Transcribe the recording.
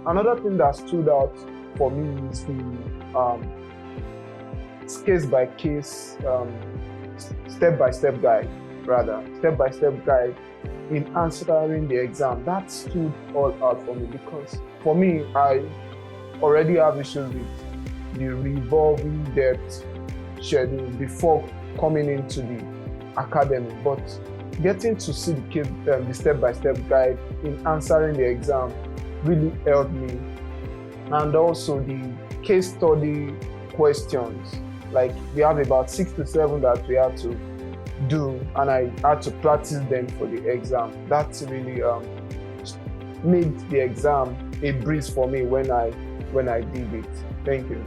Another thing that stood out for me is the case-by-case, step-by-step guide, step-by-step guide in answering the exam. That stood all out for me because for me, I already have issues with the revolving debt schedule before coming into the academy, but getting to see the step-by-step guide in answering the exam really helped me. And also the case study questions, like we have about 6 to 7 that we have to do, and I had to practice them for the exam. That really made the exam a breeze for me when I did it. Thank you.